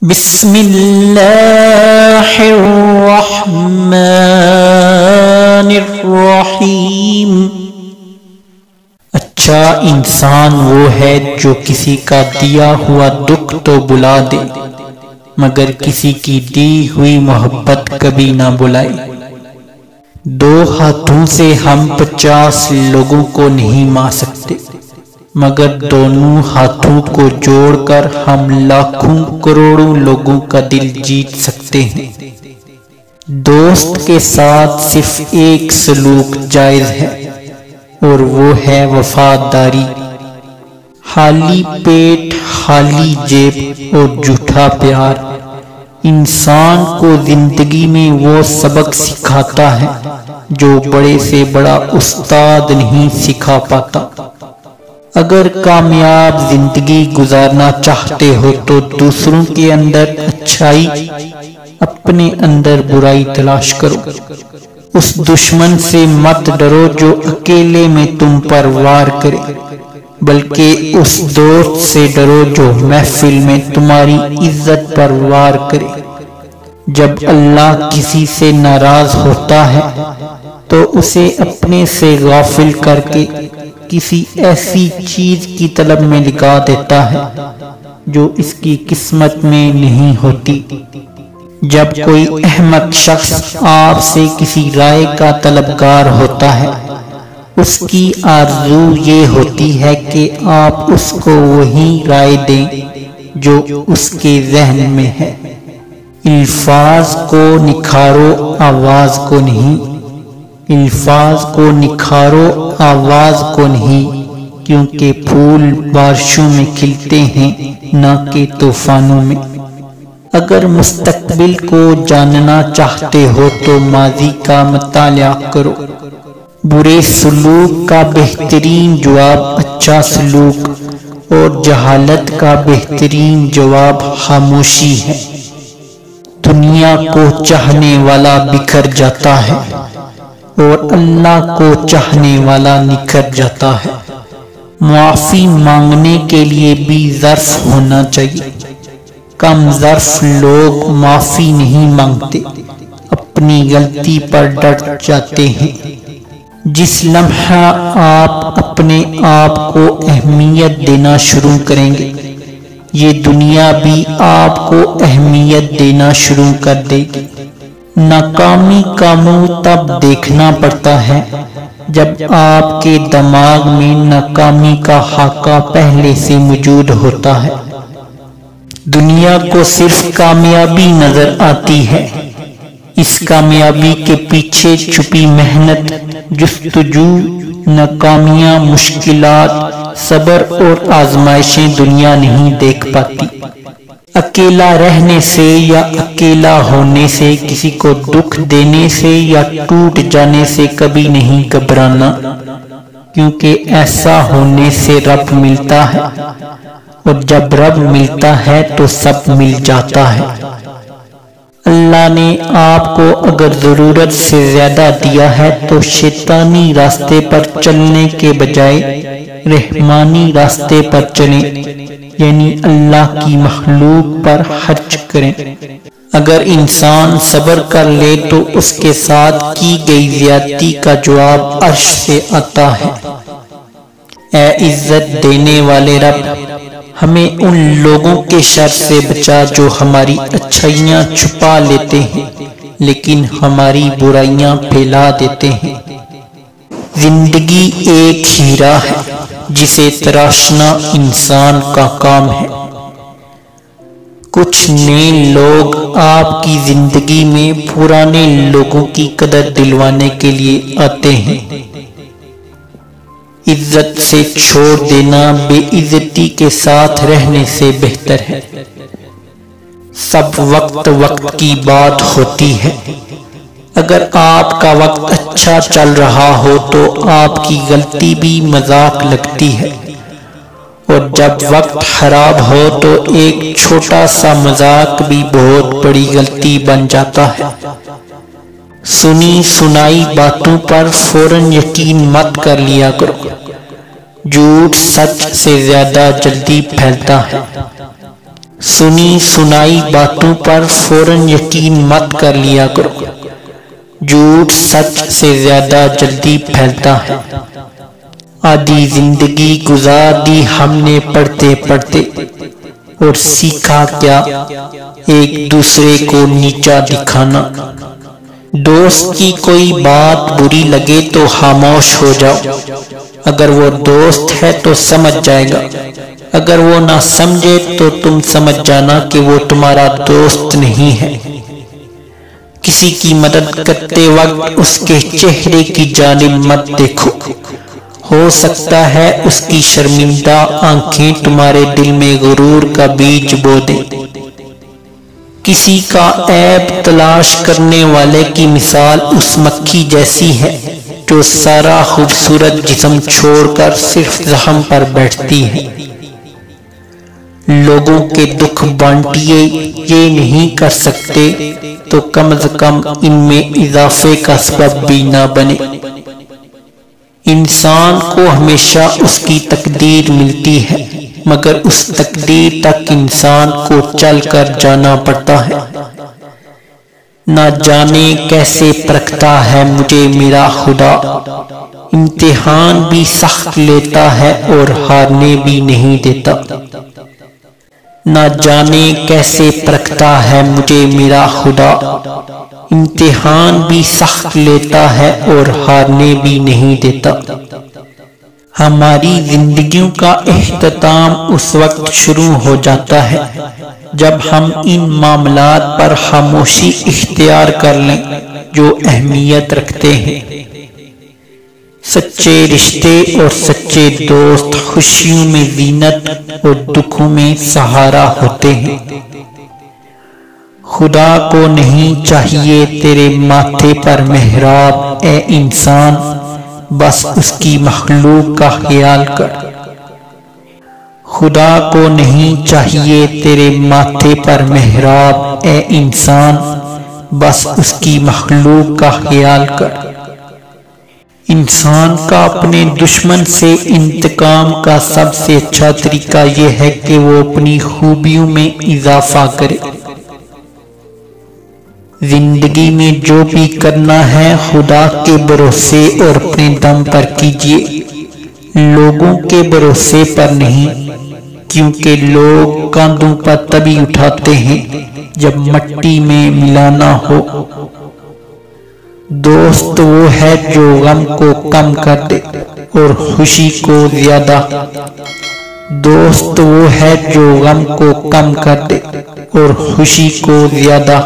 بسم اللہ الرحمن الرحیم۔ اچھا انسان وہ ہے جو کسی کا دیا ہوا دکھ تو بلا دے مگر کسی کی دی ہوئی محبت کبھی نہ بلائے۔ دو ہاتھوں سے ہم 50 لوگوں کو نہیں مار سکتے مگر دونوں ہاتھوں کو جوڑ کر ہم لاکھوں کروڑوں لوگوں کا دل جیت سکتے ہیں۔ دوست کے ساتھ صرف ایک سلوک جائز ہے اور وہ ہے وفاداری۔ خالی پیٹ، خالی جیب اور جھوٹا پیار انسان کو زندگی میں وہ سبق سکھاتا ہے جو بڑے سے بڑا استاد نہیں سکھا پاتا۔ اگر کامیاب زندگی گزارنا چاہتے ہو تو دوسروں کے اندر اچھائی، اپنے اندر برائی تلاش کرو۔ اس دشمن سے مت ڈرو جو اکیلے میں تم پر وار کرے، بلکہ اس دوست سے ڈرو جو محفل میں تمہاری عزت پر وار کرے۔ جب اللہ کسی سے ناراض ہوتا ہے تو اسے اپنے سے غافل کر کے کسی ایسی چیز کی طلب میں لگا دیتا ہے جو اس کی قسمت میں نہیں ہوتی۔ جب کوئی احمق شخص آپ سے کسی رائے کا طلبگار ہوتا ہے، اس کی آرزو یہ ہوتی ہے کہ آپ اس کو وہی رائے دیں جو اس کے ذہن میں ہے۔ الفاظ کو نکھارو، آواز کو نہیں۔ الفاظ کو نکھارو، آواز کو نہیں، کیونکہ پھول بارشوں میں کھلتے ہیں نہ کہ طوفانوں میں۔ اگر مستقبل کو جاننا چاہتے ہو تو ماضی کا مطالعہ کرو۔ برے سلوک کا بہترین جواب اچھا سلوک اور جہالت کا بہترین جواب خاموشی ہے۔ دنیا کو چاہنے والا بکھر جاتا ہے اور اللہ کو چاہنے والا نکھر جاتا ہے۔ معافی مانگنے کے لیے بھی ظرف ہونا چاہیے۔ کم ظرف لوگ معافی نہیں مانگتے، اپنی غلطی پر ڈٹ جاتے ہیں۔ جس لمحہ آپ اپنے آپ کو اہمیت دینا شروع کریں گے، یہ دنیا بھی آپ کو اہمیت دینا شروع کر دے گی۔ ناکامی کا منہ تب دیکھنا پڑتا ہے جب آپ کے دماغ میں ناکامی کا خاکہ پہلے سے موجود ہوتا ہے۔ دنیا کو صرف کامیابی نظر آتی ہے، اس کامیابی کے پیچھے چھپی محنت، جستجو، ناکامیاں، مشکلات، صبر اور آزمائشیں دنیا نہیں دیکھ پاتی۔ اکیلا رہنے سے یا اکیلا ہونے سے، کسی کو دکھ دینے سے یا ٹوٹ جانے سے کبھی نہیں گھبرانا، کیونکہ ایسا ہونے سے رب ملتا ہے، اور جب رب ملتا ہے تو سب مل جاتا ہے۔ اللہ نے آپ کو اگر ضرورت سے زیادہ دیا ہے تو شیطانی راستے پر چلنے کے بجائے رحمانی راستے پر چلیں، یعنی اللہ کی مخلوق پر خرچ کریں۔ اگر انسان صبر کر لے تو اس کے ساتھ کی گئی زیادتی کا جواب عرش سے آتا ہے۔ اے عزت دینے والے رب، ہمیں ان لوگوں کے شر سے بچا جو ہماری اچھائیاں چھپا لیتے ہیں لیکن ہماری برائیاں پھیلا دیتے ہیں۔ زندگی ایک ہیرا ہے جسے تراشنا انسان کا کام ہے۔ کچھ نئے لوگ آپ کی زندگی میں پرانے لوگوں کی قدر دلوانے کے لیے آتے ہیں۔ عزت سے چھوڑ دینا بے عزتی کے ساتھ رہنے سے بہتر ہے۔ سب وقت وقت کی بات ہوتی ہے۔ اگر آپ کا وقت اچھا چل رہا ہو تو آپ کی غلطی بھی مذاق لگتی ہے، اور جب وقت خراب ہو تو ایک چھوٹا سا مذاق بھی بہت بڑی غلطی بن جاتا ہے۔ سنی سنائی باتوں پر فوراً یقین مت کر لیا کرو۔ جھوٹ سچ سے زیادہ جلدی پھیلتا ہے۔ سنی سنائی باتوں پر فوراً یقین مت کر لیا کرو، جھوٹ سچ سے زیادہ جلدی پھیلتا ہے۔ آدھی زندگی گزار دی ہم نے پڑھتے پڑھتے، اور سیکھا کیا؟ ایک دوسرے کو نیچا دکھانا۔ دوست کی کوئی بات بری لگے تو خاموش ہو جاؤ، اگر وہ دوست ہے تو سمجھ جائے گا، اگر وہ نہ سمجھے تو تم سمجھ جانا کہ وہ تمہارا دوست نہیں ہے۔ کسی کی مدد کرتے وقت اس کے چہرے کی جانب مت دیکھو، ہو سکتا ہے اس کی شرمندہ آنکھیں تمہارے دل میں غرور کا بیج بو دیں۔ کسی کا عیب تلاش کرنے والے کی مثال اس مکھی جیسی ہے جو سارا خوبصورت جسم چھوڑ کر صرف زخم پر بیٹھتی ہے۔ لوگوں کے دکھ بانٹیے یہ نہیں کر سکتے تو کم از کم ان میں اضافے کا سبب بھی نہ بنے۔ انسان کو ہمیشہ اس کی تقدیر ملتی ہے، مگر اس تقدیر تک انسان کو چل کر جانا پڑتا ہے۔ نہ جانے کیسے پرکھتا ہے مجھے میرا خدا، امتحان بھی سخت لیتا ہے اور ہارنے بھی نہیں دیتا۔ نہ جانے کیسے پرکھتا ہے مجھے میرا خدا، امتحان بھی سخت لیتا ہے اور ہارنے بھی نہیں دیتا۔ ہماری زندگیوں کا اختتام اس وقت شروع ہو جاتا ہے جب ہم ان معاملات پر خاموشی اختیار کر لیں جو اہمیت رکھتے ہیں۔ سچے رشتے اور سچے دوست خوشیوں میں زینت اور دکھوں میں سہارا ہوتے ہیں۔ خدا کو نہیں چاہیے تیرے ماتھے پر محراب اے انسان، بس اس کی مخلوق کا خیال کر۔ خدا کو نہیں چاہیے تیرے ماتھے پر محراب اے انسان، بس اس کی مخلوق کا خیال کر۔ انسان کا اپنے دشمن سے انتقام کا سب سے اچھا طریقہ یہ ہے کہ وہ اپنی خوبیوں میں اضافہ کرے۔ زندگی میں جو بھی کرنا ہے خدا کے بھروسے اور اپنے دم پر کیجیے، لوگوں کے بھروسے پر نہیں، کیونکہ لوگ کاندھوں پر تبھی اٹھاتے ہیں جب مٹی میں ملانا ہو۔ دوست وہ ہے جو غم کو کم کر دے اور خوشی کو زیادہ۔ دوست وہ ہے جو غم کو کم کر دے اور خوشی کو زیادہ۔